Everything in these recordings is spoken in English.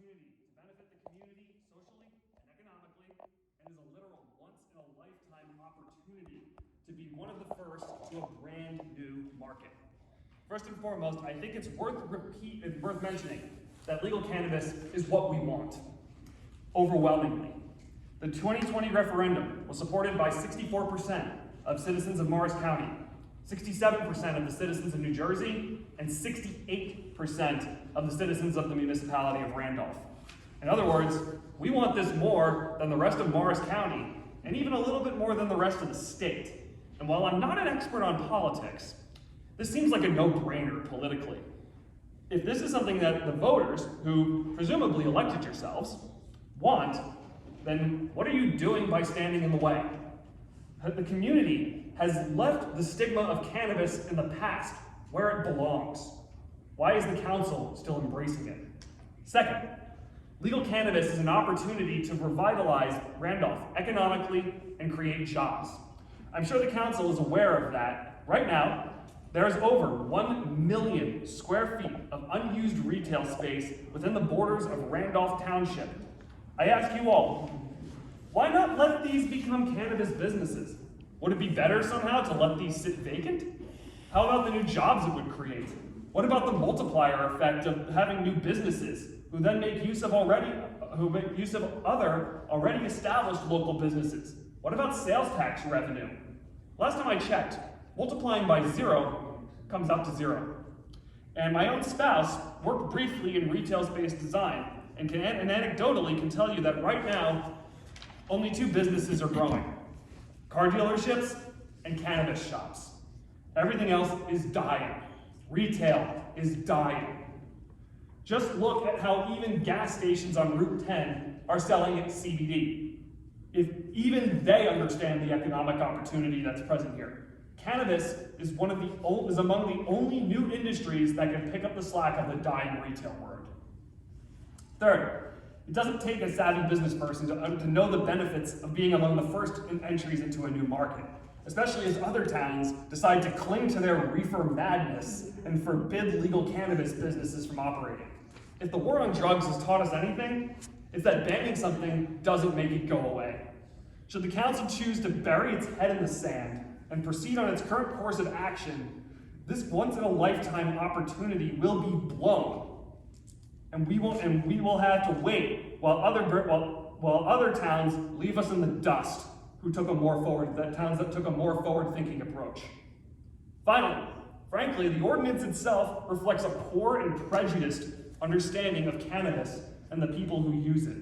opportunity to benefit the community socially and economically, and is a literal once-in-a-lifetime opportunity to be one of the first to a brand new market. First and foremost, I think it's worth mentioning that legal cannabis is what we want, overwhelmingly. The 2020 referendum was supported by 64% of citizens of Morris County, 67% of the citizens of New Jersey, and 68% of the citizens of the municipality of Randolph. In other words, we want this more than the rest of Morris County, and even a little bit more than the rest of the state. And while I'm not an expert on politics, this seems like a no-brainer politically. If this is something that the voters, who presumably elected yourselves, want, then what are you doing by standing in the way? The community has left the stigma of cannabis in the past, where it belongs. Why is the council still embracing it? Second, legal cannabis is an opportunity to revitalize Randolph economically and create jobs. I'm sure the council is aware of that. Right now, there's over 1 million square feet of unused retail space within the borders of Randolph Township. I ask you all, why not let these become cannabis businesses? Would it be better somehow to let these sit vacant? How about the new jobs it would create? What about the multiplier effect of having new businesses who then make use of other already established local businesses? What about sales tax revenue? Last time I checked, multiplying by 0 comes out to 0. And my own spouse worked briefly in retail space design and anecdotally can tell you that right now, only 2 businesses are growing: car dealerships and cannabis shops. Everything else is dying. Retail is dying. Just look at how even gas stations on Route 10 are selling at CBD. If even they understand the economic opportunity that's present here. Cannabis is among the only new industries that can pick up the slack of the dying retail word. Third, it doesn't take a savvy business person to know the benefits of being among the first entries into a new market, especially as other towns decide to cling to their reefer madness and forbid legal cannabis businesses from operating. If the war on drugs has taught us anything, it's that banning something doesn't make it go away. Should the council choose to bury its head in the sand and proceed on its current course of action, this once-in-a-lifetime opportunity will be blown. And we will have to wait while other towns leave us in the dust towns that took a more forward-thinking approach. Finally, frankly, the ordinance itself reflects a poor and prejudiced understanding of cannabis and the people who use it.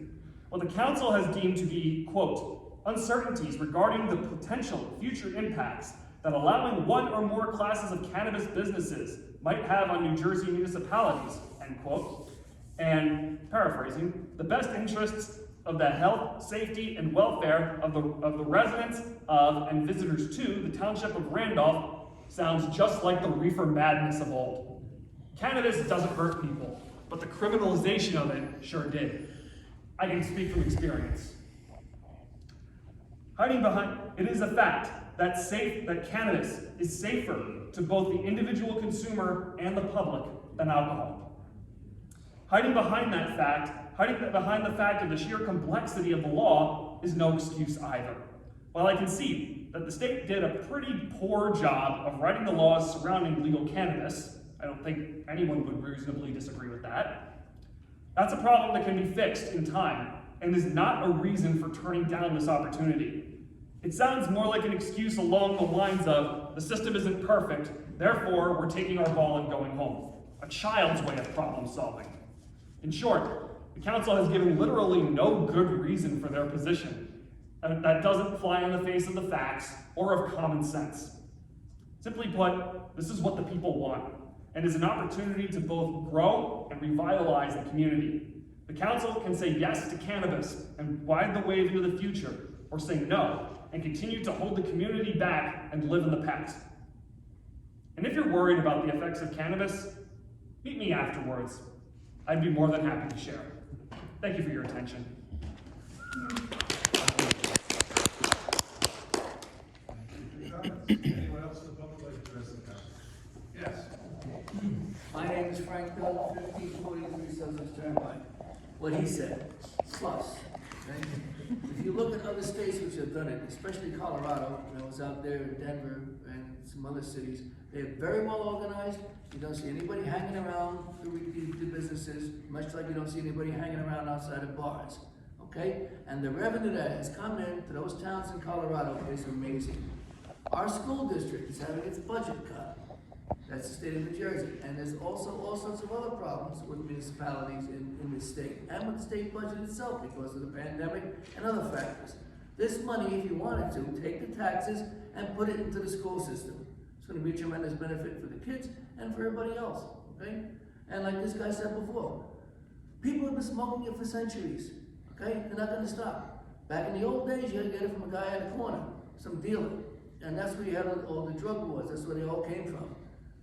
What the council has deemed to be, quote, uncertainties regarding the potential future impacts that allowing one or more classes of cannabis businesses might have on New Jersey municipalities, end quote. And paraphrasing, the best interests of the health, safety, and welfare of the residents of and visitors to the township of Randolph sounds just like the reefer madness of old. Cannabis doesn't hurt people, but the criminalization of it sure did. I can speak from experience. It is a fact that cannabis is safer to both the individual consumer and the public than alcohol. Hiding behind the fact of the sheer complexity of the law is no excuse either. While I concede that the state did a pretty poor job of writing the laws surrounding legal cannabis, I don't think anyone would reasonably disagree with that, that's a problem that can be fixed in time and is not a reason for turning down this opportunity. It sounds more like an excuse along the lines of, the system isn't perfect, therefore we're taking our ball and going home. A child's way of problem solving. In short, the council has given literally no good reason for their position, and that doesn't fly in the face of the facts or of common sense. Simply put, this is what the people want, and is an opportunity to both grow and revitalize the community. The council can say yes to cannabis and ride the wave into the future, or say no and continue to hold the community back and live in the past. And if you're worried about the effects of cannabis, meet me afterwards. I'd be more than happy to share. Thank you for your attention. Anyone else in the public like to address the council? Yes. My name is Frank Bill, 1543 Sussex Turnpike. what he said, plus. Okay? If you look at other states which have done it, especially Colorado, I was out there in Denver and some other cities, they're very well organized. You don't see anybody hanging around the businesses, much like you don't see anybody hanging around outside of bars. Okay? And the revenue that has come in to those towns in Colorado is amazing. Our school district is having its budget cut. That's the state of New Jersey. And there's also all sorts of other problems with municipalities in the state and with the state budget itself because of the pandemic and other factors. This money, if you wanted to, take the taxes and put it into the school system. It's going to be a tremendous benefit for the kids and for everybody else, okay? And like this guy said before, people have been smoking it for centuries, okay? They're not going to stop. Back in the old days, you had to get it from a guy at the corner, some dealer. And that's where you had all the drug wars. That's where they all came from.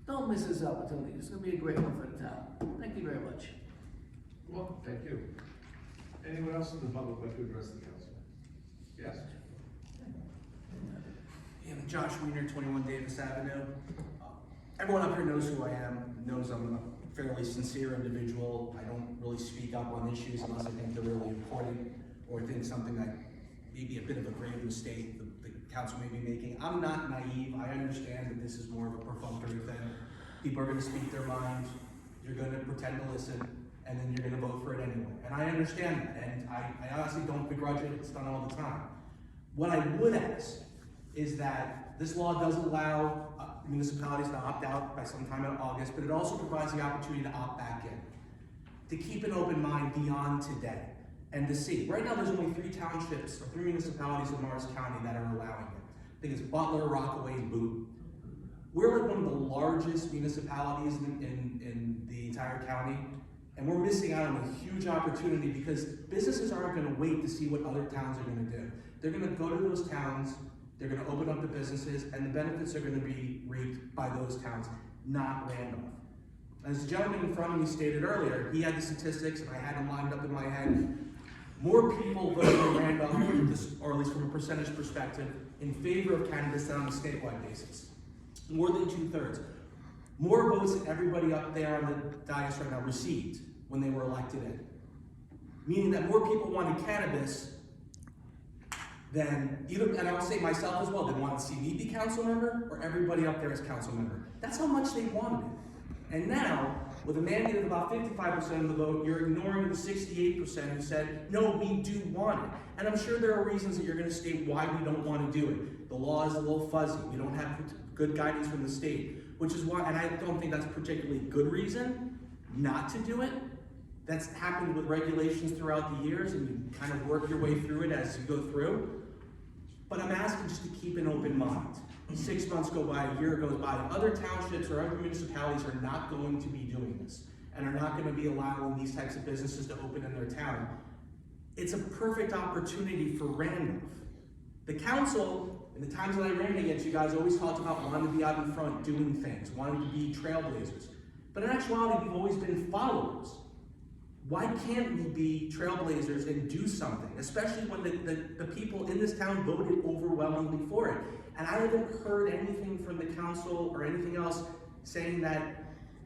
Don't miss this opportunity. It's going to be a great one for the town. Thank you very much. Well, thank you. Anyone else in the public like to address the council? Yes. Yeah, Josh Wiener, 21 Davis Avenue. Everyone up here knows who I am, knows I'm a fairly sincere individual. I don't really speak up on issues unless I think they're really important or think something that may be a bit of a grave mistake the council may be making. I'm not naive. I understand that this is more of a perfunctory thing. People are going to speak their minds. You're going to pretend to listen, and then you're going to vote for it anyway. And I understand that, and I honestly don't begrudge it. It's done all the time. What I would ask is that this law does allow municipalities to opt out by sometime in August, but it also provides the opportunity to opt back in, to keep an open mind beyond today, and to see. Right now there's only 3 townships, or 3 municipalities in Morris County that are allowing it. I think it's Butler, Rockaway, and Boone. We're like one of the largest municipalities in the entire county, and we're missing out on a huge opportunity because businesses aren't gonna wait to see what other towns are gonna do. They're gonna go to those towns, they're going to open up the businesses, and the benefits are going to be reaped by those towns, not Randolph. As the gentleman in front of me stated earlier, he had the statistics, and I had them lined up in my head. More people voted in Randolph, or at least from a percentage perspective, in favor of cannabis than on a statewide basis. More than 2/3. More votes than everybody up there on the dais right now received when they were elected in. Meaning that more people wanted cannabis then either, and I would say myself as well, they wanted to see me be council member or everybody up there as council member. That's how much they wanted it. And now, with a mandate of about 55% of the vote, you're ignoring the 68% who said, no, we do want it. And I'm sure there are reasons that you're gonna state why we don't wanna do it. The law is a little fuzzy. We don't have good guidance from the state, which is why, and I don't think that's a particularly good reason not to do it. That's happened with regulations throughout the years, and you kind of work your way through it as you go through. But I'm asking just to keep an open mind. 6 months go by, a year goes by, and other townships or other municipalities are not going to be doing this and are not going to be allowing these types of businesses to open in their town. It's a perfect opportunity for Randolph. The council, in the times that I ran against you guys, always talked about wanting to be out in front doing things, wanting to be trailblazers. But in actuality, we've always been followers. Why can't we be trailblazers and do something, especially when the people in this town voted overwhelmingly for it? And I haven't heard anything from the council or anything else saying that,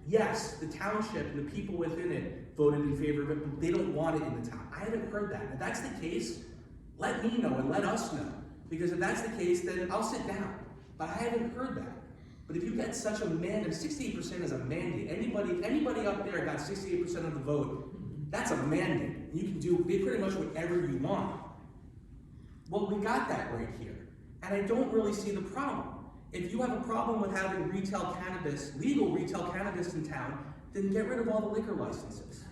yes, the township and the people within it voted in favor of it, but they don't want it in the town. I haven't heard that. If that's the case, let me know and let us know. Because if that's the case, then I'll sit down. But I haven't heard that. But if you get such a mandate, 68% is a mandate. Anybody up there got 68% of the vote, that's a mandate. You can do pretty much whatever you want. Well, we got that right here. And I don't really see the problem. If you have a problem with having retail cannabis, legal retail cannabis in town, then get rid of all the liquor licenses.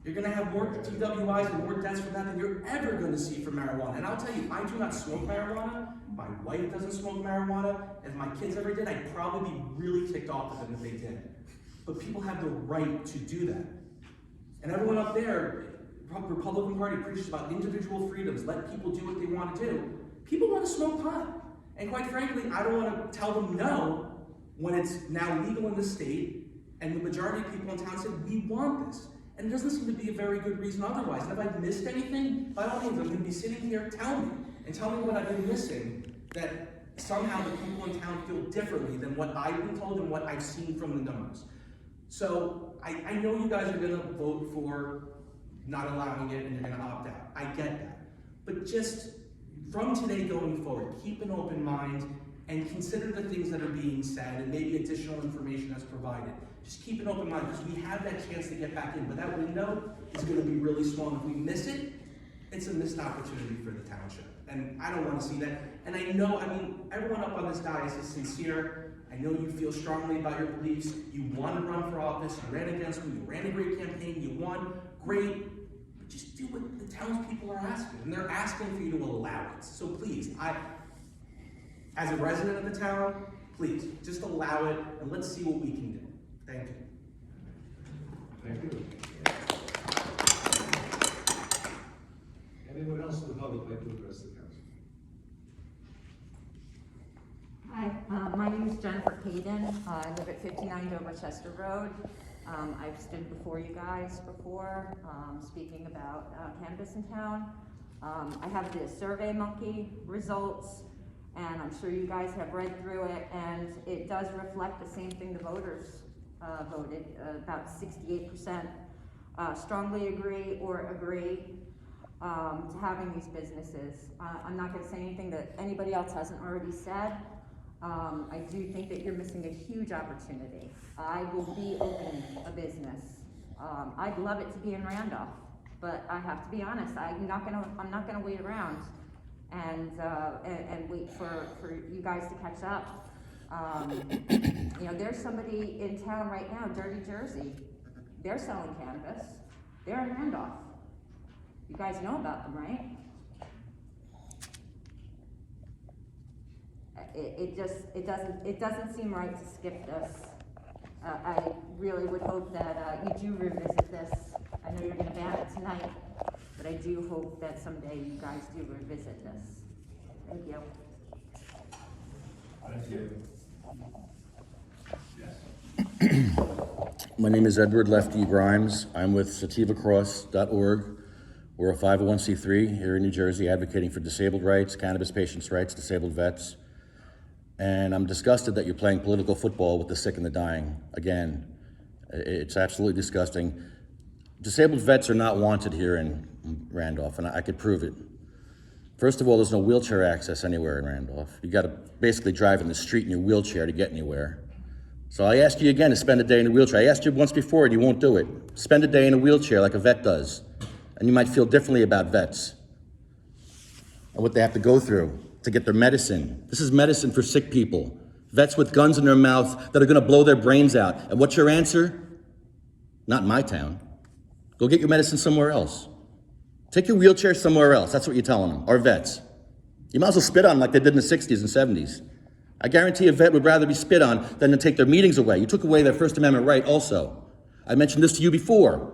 You're gonna have more TWIs and more deaths from that than you're ever gonna see for marijuana. And I'll tell you, I do not smoke marijuana. My wife doesn't smoke marijuana. If my kids ever did, I'd probably be really ticked off with them if they did. But people have the right to do that. And everyone up there, the Republican Party preaches about individual freedoms, let people do what they want to do. People want to smoke pot. And quite frankly, I don't want to tell them no when it's now legal in the state and the majority of people in town said, we want this. And there doesn't seem to be a very good reason otherwise. And if I've missed anything, by all means, I'm going to be sitting here, tell me. And tell me what I've been missing, that somehow the people in town feel differently than what I've been told and what I've seen from the numbers. So I know you guys are going to vote for not allowing it and you're gonna opt out. I get that. But just from today going forward, keep an open mind and consider the things that are being said and maybe additional information that's provided. Just keep an open mind because we have that chance to get back in, but that window is gonna be really small. If we miss it, it's a missed opportunity for the township. And I don't wanna see that. And I know, everyone up on this dais is sincere. I know you feel strongly about your beliefs. You wanna run for office, you ran against me, you ran a great campaign, you won, great. But just do what the townspeople are asking. And they're asking for you to allow it. So please, as a resident of the town, please, just allow it and let's see what we can do. Thank you. Thank you. Anyone else in the public like to address the council? Hi, my name is Jennifer Payton. I live at 59 Dover-Chester Road. I've stood before you guys before, speaking about cannabis in town. I have the Survey Monkey results, and I'm sure you guys have read through it, and it does reflect the same thing the voters voted. About 68% strongly agree or agree to having these businesses. I'm not going to say anything that anybody else hasn't already said. I do think that you're missing a huge opportunity. I will be opening a business. I'd love it to be in Randolph, but I have to be honest. I'm not gonna wait around and wait for you guys to catch up. You know, there's somebody in town right now, Dirty Jersey. They're selling cannabis. They're in Randolph. You guys know about them, right? It doesn't seem right to skip this. I really would hope that you do revisit this. I know you're going to ban it tonight, but I do hope that someday you guys do revisit this. Thank you. Thank you. Yes. My name is Edward Lefty Grimes. I'm with sativacross.org. We're a 501c3 here in New Jersey advocating for disabled rights, cannabis patients' rights, disabled vets. And I'm disgusted that you're playing political football with the sick and the dying. Again, it's absolutely disgusting. Disabled vets are not wanted here in Randolph, and I could prove it. First of all, there's no wheelchair access anywhere in Randolph. You gotta basically drive in the street in your wheelchair to get anywhere. So I ask you again to spend a day in a wheelchair. I asked you once before and you won't do it. Spend a day in a wheelchair like a vet does, and you might feel differently about vets and what they have to go through to get their medicine. This is medicine for sick people. Vets with guns in their mouth that are gonna blow their brains out. And what's your answer? Not in my town. Go get your medicine somewhere else. Take your wheelchair somewhere else. That's what you're telling them, or vets. You might as well spit on them like they did in the 60s and 70s. I guarantee a vet would rather be spit on than to take their meetings away. You took away their First Amendment right also. I mentioned this to you before.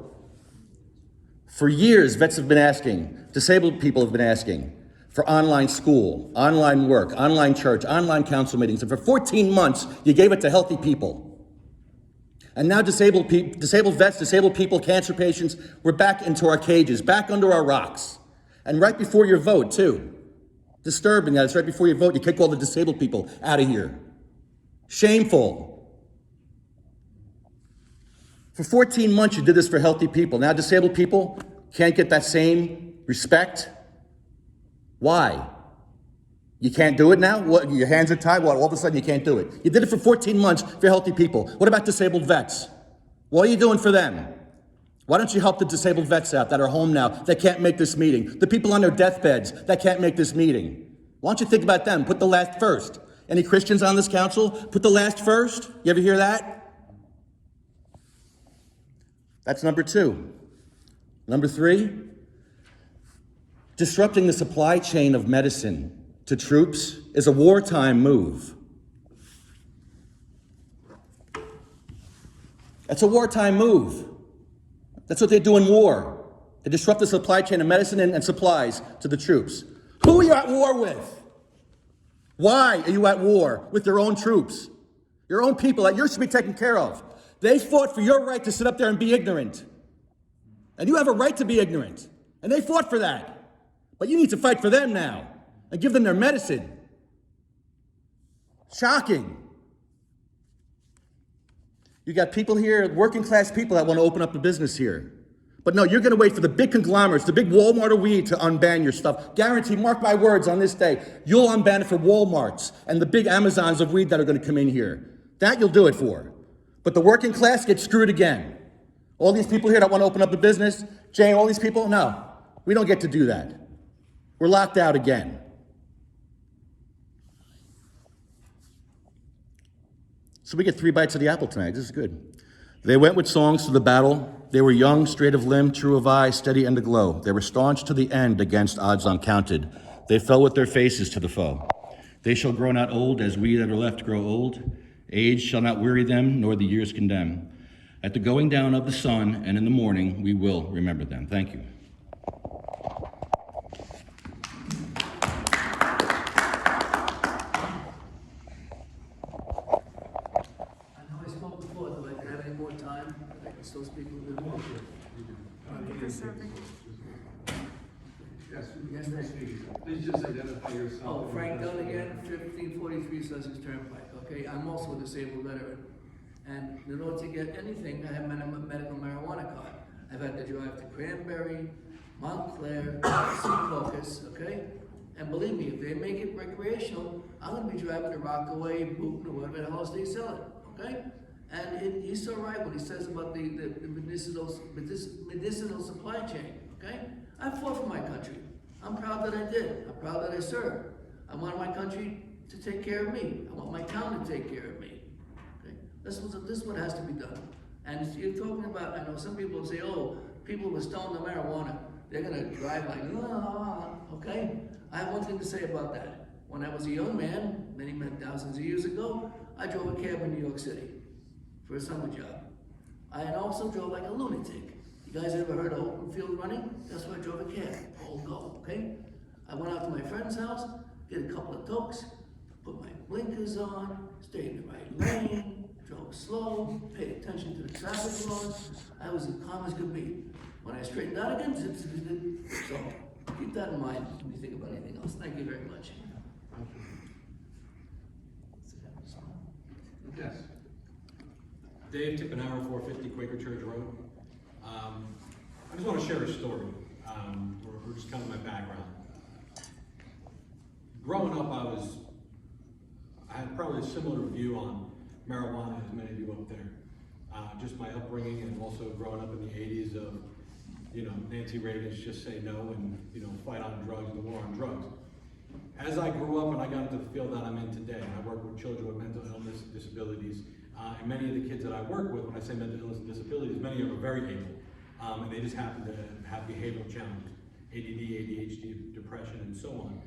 For years, vets have been asking, disabled people have been asking for online school, online work, online church, online council meetings. And for 14 months, you gave it to healthy people. And now disabled vets, disabled people, cancer patients, we're back into our cages, back under our rocks. And right before your vote, too. Disturbing that it's right before your vote, you kick all the disabled people out of here. Shameful. For 14 months, you did this for healthy people. Now disabled people can't get that same respect. Why? You can't do it now? What, your hands are tied? What, all of a sudden you can't do it? You did it for 14 months for healthy people. What about disabled vets? What are you doing for them? Why don't you help the disabled vets out that are home now, that can't make this meeting? The people on their deathbeds that can't make this meeting. Why don't you think about them? Put the last first. Any Christians on this council? Put the last first? You ever hear that? That's number 2. Number 3, disrupting the supply chain of medicine to troops is a wartime move. That's a wartime move. That's what they do in war. They disrupt the supply chain of medicine and supplies to the troops. Who are you at war with? Why are you at war with your own troops? Your own people that you're supposed to be taken care of. They fought for your right to sit up there and be ignorant. And you have a right to be ignorant. And they fought for that. But you need to fight for them now and give them their medicine. Shocking. You got people here, working class people that want to open up a business here. But no, you're gonna wait for the big conglomerates, the big Walmart of weed to unban your stuff. Guarantee, mark my words on this day, you'll unban it for Walmarts and the big Amazons of weed that are gonna come in here. That you'll do it for. But the working class gets screwed again. All these people here that wanna open up a business, Jay, all these people, no, we don't get to do that. We're locked out again. So we get 3 bites of the apple tonight, this is good. They went with songs to the battle. They were young, straight of limb, true of eye, steady and aglow. They were staunch to the end against odds uncounted. They fell with their faces to the foe. They shall grow not old as we that are left grow old. Age shall not weary them, nor the years condemn. At the going down of the sun and in the morning, we will remember them. Thank you. I know I spoke before, do I have any more time? I can still speak a little bit more. Yes, Yes, thank you. please just identify yourself. Oh, Frank Dunn again, 1543 Sussex Turnpike, okay? I'm also a disabled veteran. And in order to get anything, I have a medical marijuana card. I've had to drive to Cranberry, Montclair, Secaucus, okay? And believe me, if they make it recreational, I'm gonna be driving to Rockaway, Boonton, or whatever the hell else they sell it, okay? And he's so right when he says about the medicinal supply chain, okay? I fought for my country. I'm proud that I did. I'm proud that I served. I want my country to take care of me. I want my town to take care of me. Okay? This is what has to be done. And you're talking about, I know some people say, oh, people who are stoned on marijuana, they're gonna drive like, okay? I have one thing to say about that. When I was a young man, many thousands of years ago, I drove a cab in New York City for a summer job. I also drove like a lunatic. You guys ever heard of open field running? That's why I drove a cab. All go, okay? I went out to my friend's house, get a couple of tokes, put my blinkers on, stayed in the right lane, drove slow, paid attention to the traffic laws. I was as calm as could be. When I straightened out again, so keep that in mind when you think about anything else. Thank you very much. Yes. Dave Tipana, 450 Quaker Church Road. I just want to share a story, or just kind of my background. Growing up, I had probably a similar view on marijuana as many of you up there. Just my upbringing and also growing up in the 80s of, Nancy Reagan's just say no and, fight on drugs, the war on drugs. As I grew up and I got into the field that I'm in today, I work with children with mental illness, disabilities, and many of the kids that I work with, when I say mental illness and disabilities, many of them are very able, and they just happen to have behavioral challenges, ADD, ADHD, depression, and so on.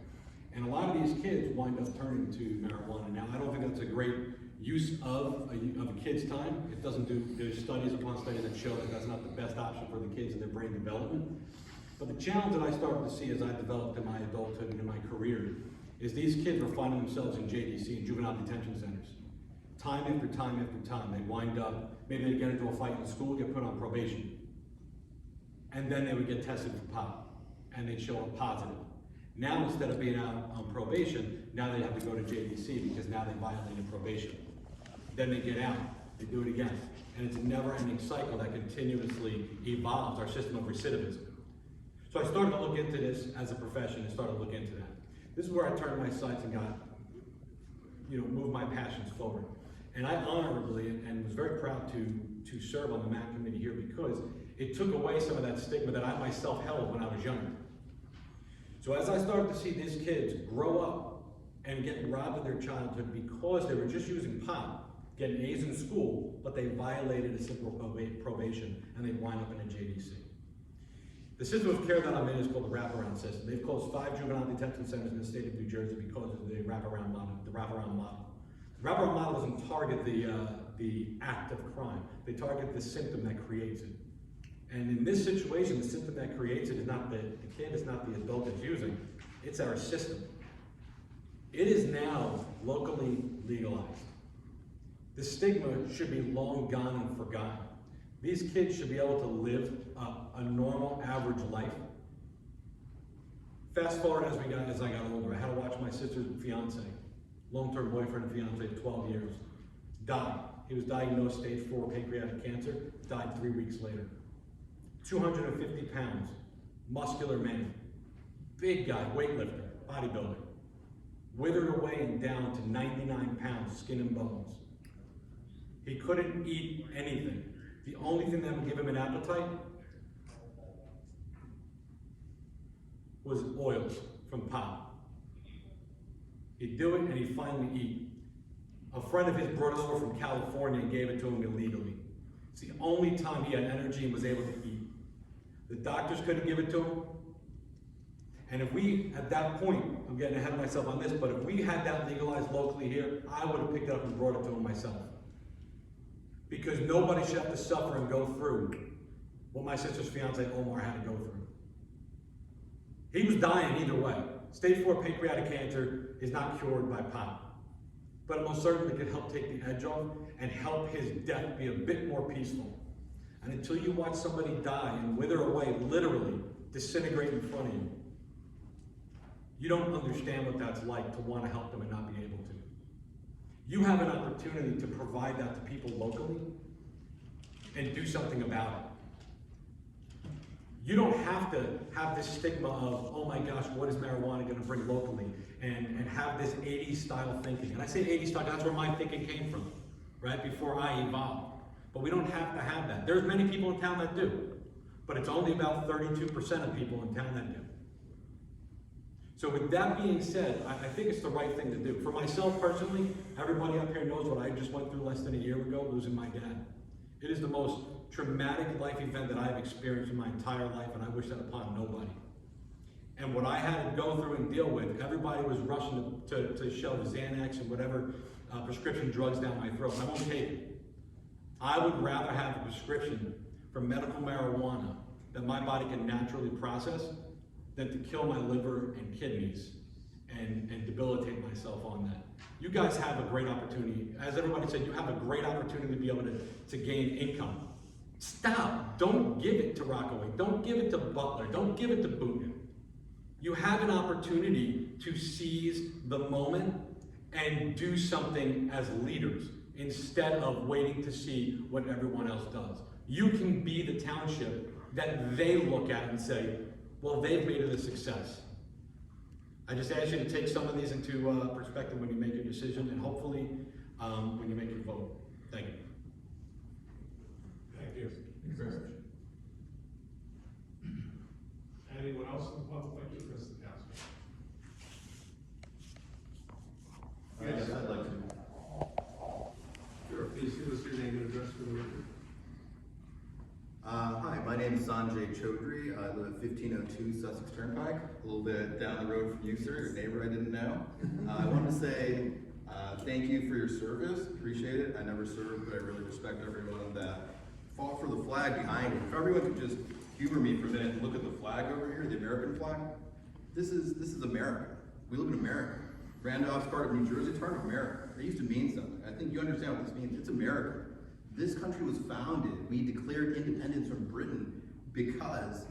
And a lot of these kids wind up turning to marijuana. Now, I don't think that's a great use of a kid's time. It doesn't there's studies upon studies that show that that's not the best option for the kids in their brain development. But the challenge that I started to see as I developed in my adulthood and in my career is these kids were finding themselves in JDC, in juvenile detention centers. Time after time after time, they wind up, maybe they'd get into a fight in school, get put on probation. And then they would get tested for pot, and they'd show up positive. Now, instead of being out on probation, now they have to go to JDC because now they violated probation. Then they get out, they do it again. And it's a never-ending cycle that continuously evolves our system of recidivism. So I started to look into this as a profession and started to look into that. This is where I turned my sights and got, moved my passions forward. And I honorably and was very proud to serve on the MAC committee here because it took away some of that stigma that I myself held when I was younger. So as I started to see these kids grow up and get robbed of their childhood because they were just using pot, getting A's in school, but they violated a simple probation and they wind up in a JDC. The system of care that I'm in is called the wraparound system. They've closed 5 juvenile detention centers in the state of New Jersey because of the wraparound model. The wraparound model doesn't target the act of crime. They target the symptom that creates it. And in this situation, the symptom that creates it is not the kid, it's not the adult that's using, it's our system. It is now locally legalized. The stigma should be long gone and forgotten. These kids should be able to live a normal, average life. Fast forward as I got older, I had to watch my sister's fiance, long-term boyfriend and fiance of 12 years, die. He was diagnosed stage 4 pancreatic cancer, died 3 weeks later. 250 pounds, muscular man, big guy, weightlifter, bodybuilder, withered away and down to 99 pounds, skin and bones. He couldn't eat anything. The only thing that would give him an appetite was oils from pot. He'd do it and he'd finally eat. A friend of his brought it over from California and gave it to him illegally. It's the only time he had energy and was able to eat. The doctors couldn't give it to him. And if we, at that point, I'm getting ahead of myself on this, but if we had that legalized locally here, I would have picked it up and brought it to him myself. Because nobody should have to suffer and go through what my sister's fiance Omar had to go through. He was dying either way. Stage 4 pancreatic cancer is not cured by pot, but it most certainly could help take the edge off and help his death be a bit more peaceful. And until you watch somebody die and wither away, literally disintegrate in front of you, you don't understand what that's like to want to help them and not be able to. You have an opportunity to provide that to people locally and do something about it. You don't have to have this stigma of, oh my gosh, what is marijuana going to bring locally? And have this 80s style thinking. And I say 80s style, that's where my thinking came from, right? Before I evolved. But we don't have to have that. There's many people in town that do, but it's only about 32% of people in town that do. So with that being said, I think it's the right thing to do. For myself personally, everybody up here knows what I just went through less than a year ago, losing my dad. It is the most traumatic life event that I've experienced in my entire life, and I wish that upon nobody. And what I had to go through and deal with, everybody was rushing to shove Xanax and whatever prescription drugs down my throat. I won't take it. I would rather have a prescription for medical marijuana that my body can naturally process than to kill my liver and kidneys and debilitate myself on that. You guys have a great opportunity. As everybody said, you have a great opportunity to be able to gain income. Stop. Don't give it to Rockaway. Don't give it to Butler. Don't give it to Boone. You have an opportunity to seize the moment and do something as leaders instead of waiting to see what everyone else does. You can be the township that they look at and say, well, they've made it a success. I just ask you to take some of these into perspective when you make your decision, and hopefully when you make your vote. Thank you. Thank you. Chris. Anyone else in the public like to address the council? Yes, I'd like to. Sure, please give us your name and address for the record. Hi, my name is Sanjay Chodry. I live at 1502 Sussex Turnpike, a little bit down the road from you, sir, your neighbor I didn't know. I want to say thank you for your service. Appreciate it. I never served, but I really respect everyone that fought for the flag behind it. If everyone could just humor me for a minute and look at the flag over here, the American flag. This is America. We live in America. Randolph's part of New Jersey, it's part of America. It used to mean something. I think you understand what this means. It's America. This country was founded, we declared independence from Britain because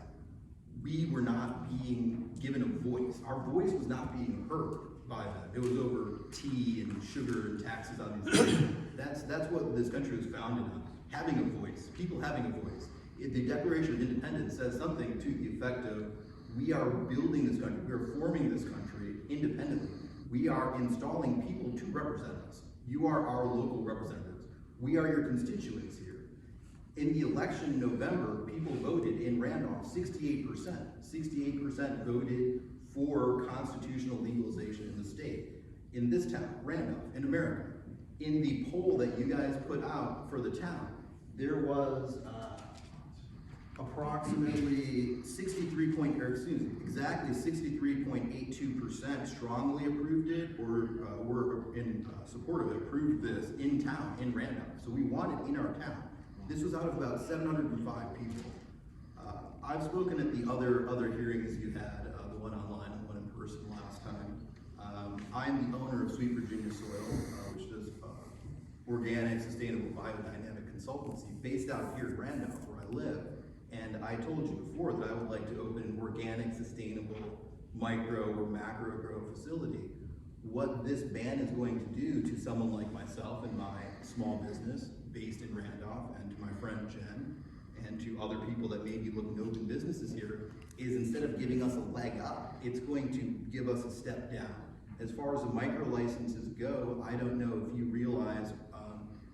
we were not being given a voice. Our voice was not being heard by them. It was over tea and sugar and taxes on these things. That's what this country was founded on, having a voice, people having a voice. The Declaration of Independence says something to the effect of, we are building this country, we are forming this country independently. We are installing people to represent us. You are our local representatives. We are your constituents here. In the election in November, people voted in Randolph, 68%. 68% voted for constitutional legalization in the state. In this town, Randolph, in America. In the poll that you guys put out for the town, there was approximately exactly 63.82% strongly approved it or were in support of it, approved this in town, in Randolph. So we want it in our town. This was out of about 705 people. I've spoken at the other hearings you had, the one online and the one in person last time. I'm the owner of Sweet Virginia Soil, which does organic, sustainable, biodynamic consultancy based out here in Randolph, where I live. And I told you before that I would like to open an organic, sustainable, micro or macro grow facility. What this ban is going to do to someone like myself and my small business based in Randolph, and to my friend Jen and to other people that may be looking to open businesses here is instead of giving us a leg up, it's going to give us a step down. As far as the micro licenses go, I don't know if you realize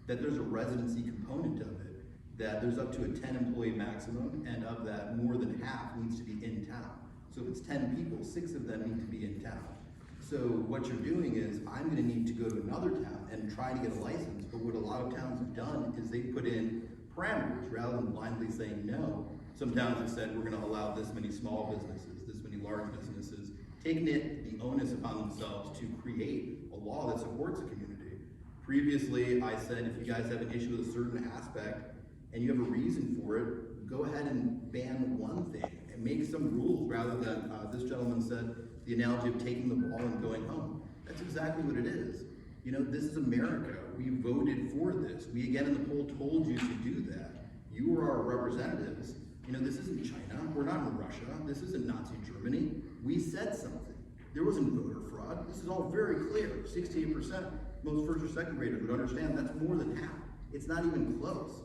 that there's a residency component of it, that there's up to a 10 employee maximum, and of that, more than half needs to be in town. So if it's 10 people, 6 of them need to be in town. So what you're doing is, I'm gonna need to go to another town and try to get a license, but what a lot of towns have done is they put in parameters rather than blindly saying no. Some towns have said, we're gonna allow this many small businesses, this many large businesses, taking the onus upon themselves to create a law that supports a community. Previously, I said, if you guys have an issue with a certain aspect and you have a reason for it, go ahead and ban one thing and make some rules rather than, this gentleman said, the analogy of taking the ball and going home. That's exactly what it is. You know, this is America. We voted for this. We again in the poll told you to do that. You are our representatives. You know, this isn't China. We're not in Russia. This isn't Nazi Germany. We said something. There wasn't voter fraud. This is all very clear. 68%. Most first or second graders would understand that's more than half. It's not even close.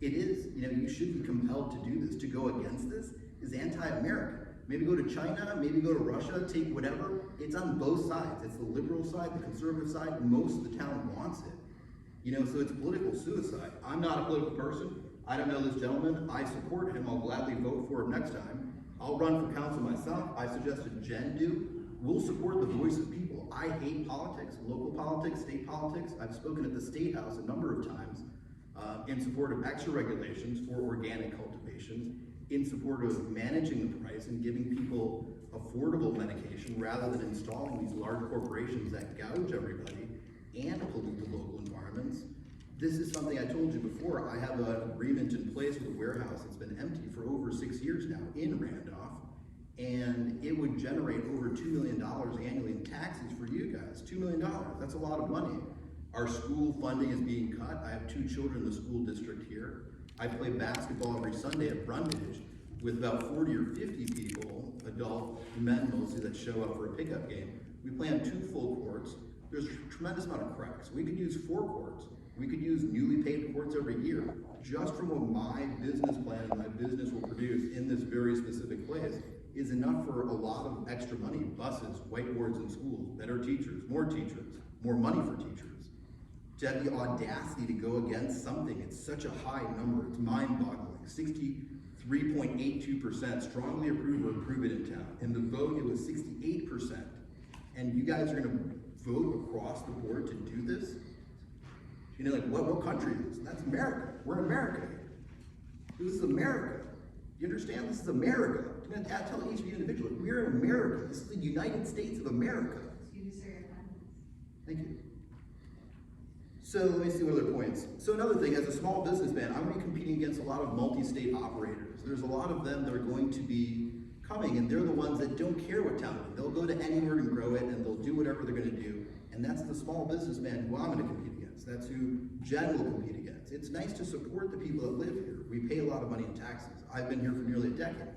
It is, you know, you should be compelled to do this. To go against this is anti-American. Maybe go to China, maybe go to Russia, take whatever. It's on both sides. It's the liberal side, the conservative side. Most of the town wants it. You know, so it's political suicide. I'm not a political person. I don't know this gentleman. I support him. I'll gladly vote for him next time. I'll run for council myself. I suggested Jen do. We'll support the voice of people. I hate politics, local politics, state politics. I've spoken at the State House a number of times in support of extra regulations for organic cultivations, in support of managing the price and giving people affordable medication rather than installing these large corporations that gouge everybody and pollute the local environments. This is something I told you before. I have an agreement in place with a warehouse that's been empty for over 6 years now in Randolph, and it would generate over $2 million annually in taxes for you guys. $2 million, that's a lot of money. Our school funding is being cut. I have 2 children in the school district here. I play basketball every Sunday at Brundage with about 40 or 50 people, adult men mostly, that show up for a pickup game. We play on 2 full courts. There's a tremendous amount of cracks. We could use 4 courts. We could use newly paved courts every year, just from what my business plan and my business will produce in this very specific place is enough for a lot of extra money. Buses, whiteboards in schools, better teachers, more money for teachers. To have the audacity to go against something, it's such a high number, it's mind-boggling. 63.82% strongly approve or approve it in town. In the vote, it was 68%. And you guys are gonna vote across the board to do this? You know, like, what country is this? That's America. We're in America. This is America. You understand? This is America. I'm going to tell each of you individually, we're in America. This is the United States of America. Thank you. So let me see what other points. So another thing, as a small businessman, I'm going to be competing against a lot of multi-state operators. There's a lot of them that are going to be coming, and they're the ones that don't care what town they're in. They'll go to anywhere and grow it, and they'll do whatever they're going to do. And that's the small businessman who I'm going to compete against. That's who Jen will compete against. It's nice to support the people that live here. We pay a lot of money in taxes. I've been here for nearly a decade.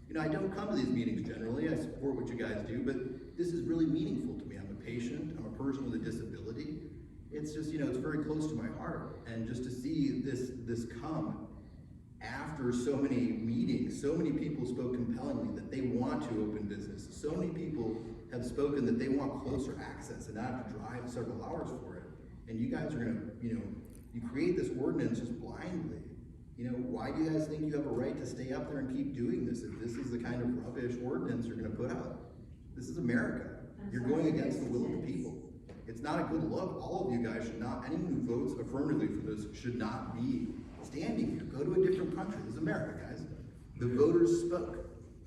You know, I don't come to these meetings generally. I support what you guys do, but this is really meaningful to me. I'm a patient. I'm a person with a disability. It's just, you know, it's very close to my heart. And just to see this come after so many meetings, so many people spoke compellingly that they want to open business. So many people have spoken that they want closer access and not have to drive several hours for it. And you guys are gonna, you know, you create this ordinance just blindly. You know, why do you guys think you have a right to stay up there and keep doing this if this is the kind of rubbish ordinance you're gonna put out? This is America. You're going against the will of the people. It's not a good look. All of you guys should not, anyone who votes affirmatively for this should not be standing here. Go to a different country. This is America, guys. The voters spoke.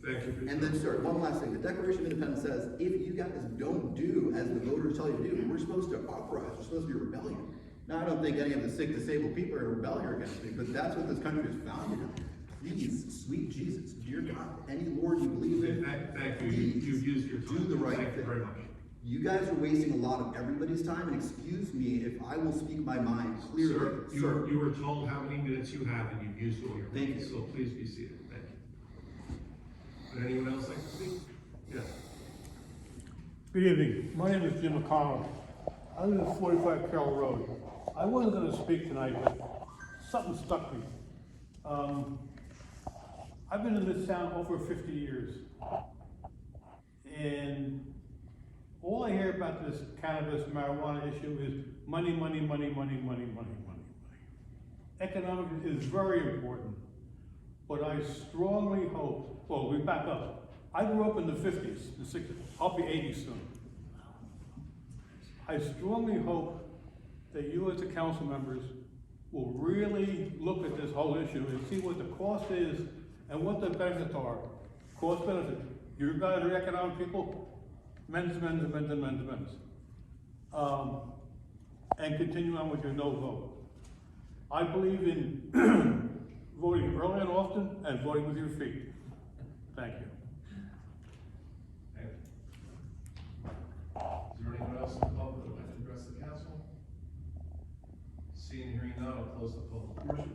Thank you. And then, sorry, one last thing. The Declaration of Independence says, if you guys don't do as the voters tell you to do, we're supposed to uprise. We're supposed to be a rebellion. Now, I don't think any of the sick, disabled people are in rebellion against me, but that's what this country is founded on. Please, sweet Jesus, dear God, any Lord you believe in, Thank you. You've used your time. do the right Thank thing. you very much. You guys are wasting a lot of everybody's time, and excuse me if I will speak my mind clearly. Sir, you were told how many minutes you have, and you've used all your Thank minutes, you. so please be seated. Thank you. Would anyone else like to speak? Yes. Good evening. My name is Jim OConnor. I live at 45 Carroll Road. I wasn't going to speak tonight, but something stuck me. I've been in this town over 50 years. And all I hear about this cannabis marijuana issue is money, money, money, money, money, money, money, money. Economic is very important, but I strongly hope, well, we back up. I grew up in the 50s, the 60s, I'll be 80 soon. I strongly hope that you as the council members will really look at this whole issue and see what the cost is and what the benefits are. Cost benefit. You guys are economic people, men's. And continue on with your no vote. I believe in voting early and often and voting with your feet. Thank you. Thank you. Is there anyone else in the public that would like to address the council? Seeing and hearing none, I'll close the public portion.